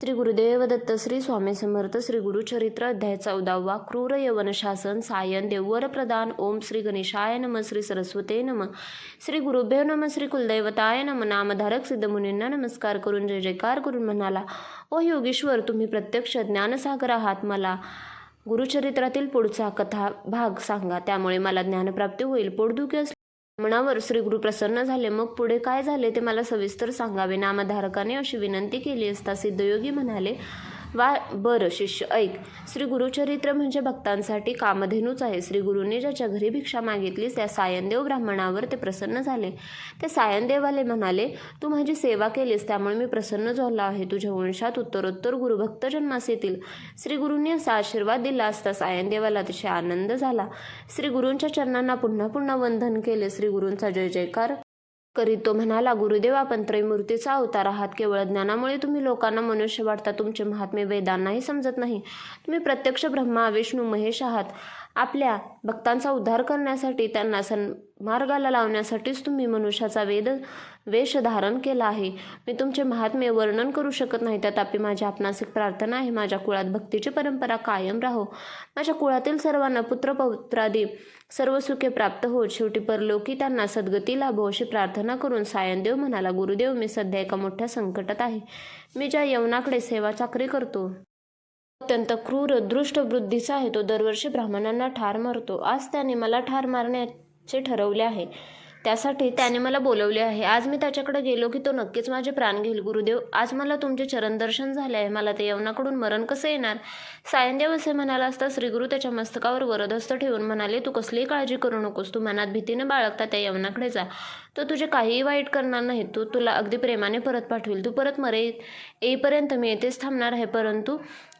श्री गुरुदेव दत्त. श्री स्वामी समर्थ. श्री गुरुचरित्र अध्याय 14. क्रूर यवन शासन. सायन देववर प्रदान. ओम श्री गणेशाय नम. श्री सरस्वते नम. श्री गुरुभ्यो नम. श्री कुलदैवताय नम. नामधारक सिद्धमुनींना नमस्कार करून जय जयकार करून म्हणाला, ओ योगेश्वर, तुम्ही प्रत्यक्ष ज्ञानसागर आहात. मला गुरुचरित्रातील पुढचा कथा भाग सांगा, त्यामुळे मला ज्ञानप्राप्ती होईल. पोटदुखी मनावर श्री गुरु प्रसन्न झाले. मग पुढे काय झाले ते मला सविस्तर सांगावे. नामधारकाने अशी विनंती केली असता सिद्धयोगी म्हणाले, बरं शिष्य, ऐक. श्री गुरुचरित्र म्हणजे भक्तांसाठी कामधेनूच आहे. श्री गुरूंनी ज्याच्या घरी भिक्षा मागितली त्या सायनदेव ब्राह्मणावर ते प्रसन्न झाले. ते सायनदेवाले म्हणाले, तू माझी सेवा केलीस त्यामुळे मी प्रसन्न झालो आहे. तुझ्या वंशात उत्तरोत्तर गुरुभक्त जन्मास येतील. श्री गुरूंनी असा आशीर्वाद दिला असता सायनदेवाला अतिशय आनंद झाला. श्री गुरूंच्या चरणांना पुन्हा पुन्हा वंदन केले. श्री गुरूंचा जय जयकार करीत तो म्हणाला, गुरुदेव, आपण त्रैमूर्तीचा अवतार आहात. केवळ ज्ञानामुळे तुम्ही लोकांना मनुष्य वाटता. तुमचे महात्म्य वेदांनाही समजत नाही. तुम्ही प्रत्यक्ष ब्रह्मा विष्णू महेश आहात. आपल्या भक्तांचा उद्धार करण्यासाठी, त्यांना सन्मार्गाला लावण्यासाठीच तुम्ही मनुष्याचा वेश धारण केला आहे. मी तुमचे महात्म्य वर्णन करू शकत नाही. तथापि माझी आपणास एक प्रार्थना आहे. माझ्या कुळात भक्तीची परंपरा कायम राहो. माझ्या कुळातील सर्वांना पुत्रपौत्रादी सर्व सुखे प्राप्त होत. शेवटी परलोकी त्यांना सद्गती लाभो अशी प्रार्थना करून सायनदेव म्हणाला, गुरुदेव, मी सध्या एका मोठ्या संकटात आहे. मी ज्या यवनाकडे सेवा चाकरी करतो अत्यंत क्रूर दृष्ट बुद्धीचा आहे. तो दरवर्षी ब्राह्मणांना ठार मारतो. आज त्याने मला ठार मारण्याचे ठरवले आहे. त्यासाठी त्याने मला बोलवले आहे. आज मी त्याच्याकडे गेलो की तो नक्कीच माझे प्राण घेईल. गुरुदेव, आज मला तुमचे चरणदर्शन झाले आहे. मला ते यवनाकडून मरण कसं येणार? सायनदेव असे म्हणाला असता श्रीगुरु त्याच्या मस्तकावर वरदहस्त ठेवून म्हणाले, तू कसलीही काळजी करू नकोस. तू मनात भीतीने बाळगता त्या यवनाकडे जा. तो तुझे काहीही वाईट करणार नाही. तो तुला अगदी प्रेमाने परत पाठवेल. तू परत येईपर्यंत मी येथेच थांबणार आहे, परंतु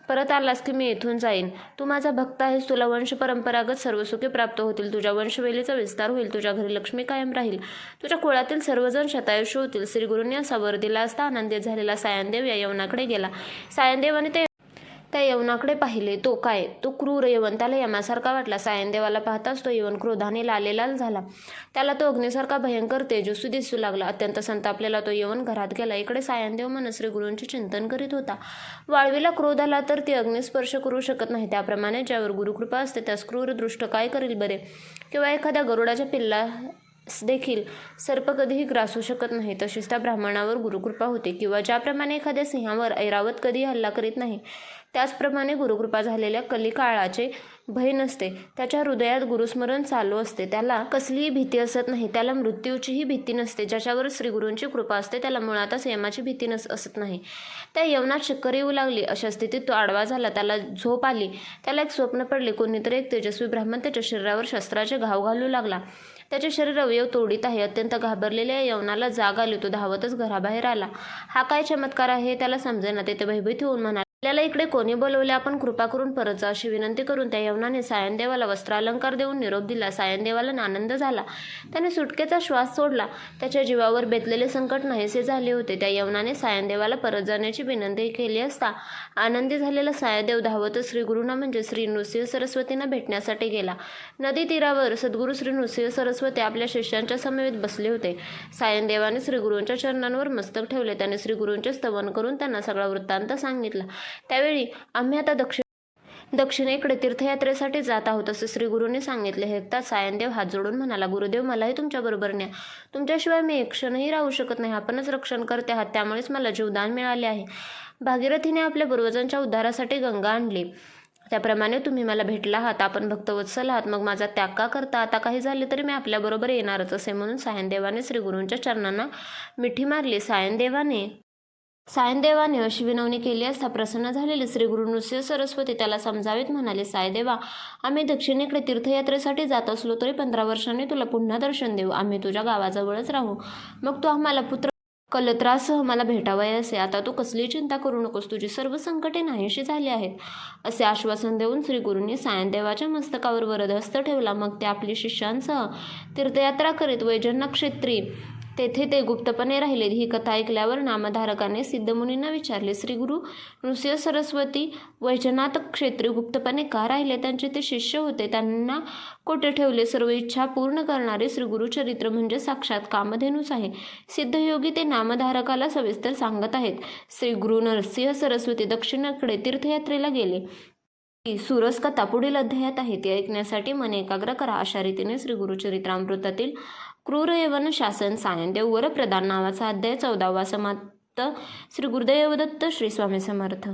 परत आलास की मी येथून जाईन. तू माझा भक्त आहेस. तुला वंश परंपरागत सर्व सुखे प्राप्त होतील. तुझ्या वंशवेलीचा विस्तार होईल. तुझ्या घरी लक्ष्मी कायम राहील. तुझ्या कुळातील सर्वजण शतायुष्य होतील. श्रीगुरूंनी असा वर दिला असता आनंदित झालेला सायनदेव या यवनाकडे गेला. सायनदेवाने त्या यवनाकडे पाहिले. तो काय? तो क्रूर यवन. त्याला यमासारखा वाटला. सायनदेवाला पाहताच तो यवन क्रोधाने लालेलाल झाला. त्याला तो अग्नीसारखा भयंकर तेजस्वी दिसू लागला. अत्यंत संतापलेला तो यवन घरात गेला. इकडे सायनदेव मन श्री गुरूंचे चिंतन करीत होता. वाळवीला क्रोध आला तर ती अग्निस्पर्श करू शकत नाही. त्याप्रमाणे ज्यावर गुरुकृपा असते त्यास क्रूर दृष्ट काय करील बरे? किंवा एखाद्या गरुडाच्या देखील सर्प कधीही ग्रासू शकत नाही. तशीच त्या ब्राह्मणावर गुरुकृपा होते. किंवा ज्याप्रमाणे एखाद्या सिंहावर ऐरावत कधीही हल्ला करीत नाही, त्याचप्रमाणे गुरुकृपा झालेल्या कलिकाळाचे भय नसते. त्याच्या हृदयात गुरुस्मरण चालू असते. त्याला कसलीही भीती असत नाही. त्याला मृत्यूचीही भीती नसते. ज्याच्यावर श्रीगुरूंची कृपा असते त्याला मुळातच यमाची भीती असत नाही. त्या यवनात चक्कर येऊ लागली. अशा स्थितीत तो आडवा झाला. त्याला झोप आली. त्याला एक स्वप्न पडले. कोणीतरी एक तेजस्वी ब्राह्मण त्याच्या शरीरावर शस्त्राचे घाव घालू लागला. त्याचे शरीर अवयव तोडीत आहे. अत्यंत घाबरलेल्या यवनाला जाग आली. तो धावतच घराबाहेर आला. हा काय चमत्कार आहे त्याला समजेना. तेथे भयभीत होऊन म्हणाला, आपल्याला इकडे कोणी बोलवले? आपण कृपा करून परत जा अशी विनंती करून त्या यवनाने सायनदेवाला वस्त्रालंकार देऊन निरोप दिला. सायनदेवाला आनंद झाला. त्याने सुटकेचा श्वास सोडला. त्याच्या जीवावर बेतलेले संकट नाहीसे झाले होते. त्या यवनाने सायनदेवाला परत जाण्याची विनंती केली असता आनंदी झालेला सायनदेव धावत श्रीगुरूंना म्हणजे श्री नृसिंह सरस्वतींना भेटण्यासाठी गेला. नदी तीरावर सद्गुरू श्री नृसिंह सरस्वती आपल्या शिष्यांच्या समवेत बसले होते. सायनदेवाने श्रीगुरूंच्या चरणांवर मस्तक ठेवले. त्याने श्रीगुरूंचे स्तवन करून त्यांना सगळा वृत्तांत सांगितला. त्यावेळी, आम्ही आता दक्षिणेकडे तीर्थयात्रेसाठी जात आहोत असे श्रीगुरूंनी सांगितले. हे ऐकताच सायनदेव हात जोडून म्हणाला, गुरुदेव, मलाही तुमच्याबरोबर न्या. तुमच्याशिवाय मी एक क्षणही राहू शकत नाही. आपणच रक्षण करते आहात, त्यामुळेच मला जीवदान मिळाले आहे. भागीरथीने आपल्या पूर्वजांच्या उद्धारासाठी गंगा आणली. त्याप्रमाणे तुम्ही मला भेटला आहात. आपण भक्तवत्सल आहात. मग माझा त्याग का करता? आता काही झाले तरी मी आपल्याबरोबर येणारच असे म्हणून सायनदेवाने श्रीगुरूंच्या चरणांना मिठी मारली. सायनदेवाने अशी विनवणी केली असता प्रसन्न झालेले श्रीगुरू नृसिंह सरस्वती त्याला समजावीत म्हणाले, सायदेवा, आम्ही दक्षिणेकडे तीर्थयात्रेसाठी जात असलो तरी 15 वर्षांनी तुला पुन्हा दर्शन देऊ. आम्ही तुझ्या गावाजवळच राहू. मग तू आम्हाला पुत्र कलत्रासह मला भेटावयासे. आता तू कसलीही चिंता करू नकोस. तुझी सर्व संकटे नाहीशी झाली आहेत असे आश्वासन देऊन श्रीगुरूंनी सायनदेवाच्या मस्तकावर वरदहस्त ठेवला. मग ते आपल्या शिष्यांसह तीर्थयात्रा करीत वैजनाथ क्षेत्री तेथे ते गुप्तपणे राहिले. ही कथा ऐकल्यावर नामधारकाने सिद्धमुनींना विचारले, श्री गुरु नृसिंह सरस्वती वैजनाथ क्षेत्री गुप्तपणे का राहिले? त्यांचे ते शिष्य होते, त्यांना कोठे ठेवले? सर्व इच्छा पूर्ण करणारे श्री गुरुचरित्र म्हणजे साक्षात कामधेनूच आहे. सिद्धयोगी ते नामधारकाला सविस्तर सांगत आहेत. श्री गुरु नरसिंह सरस्वती दक्षिणेकडे तीर्थयात्रेला गेले. ही सुरस कथा पुढील अध्यायात आहे, ती ऐकण्यासाठी मन एकाग्र करा. अशा रीतीने श्री गुरुचरित्रामृतातील क्रूर यवन शासन सायनदेव वर प्रदान नावाचा अध्याय 14वा समाप्त. श्री गुरुदेव दत्त. श्री स्वामी समर्थ.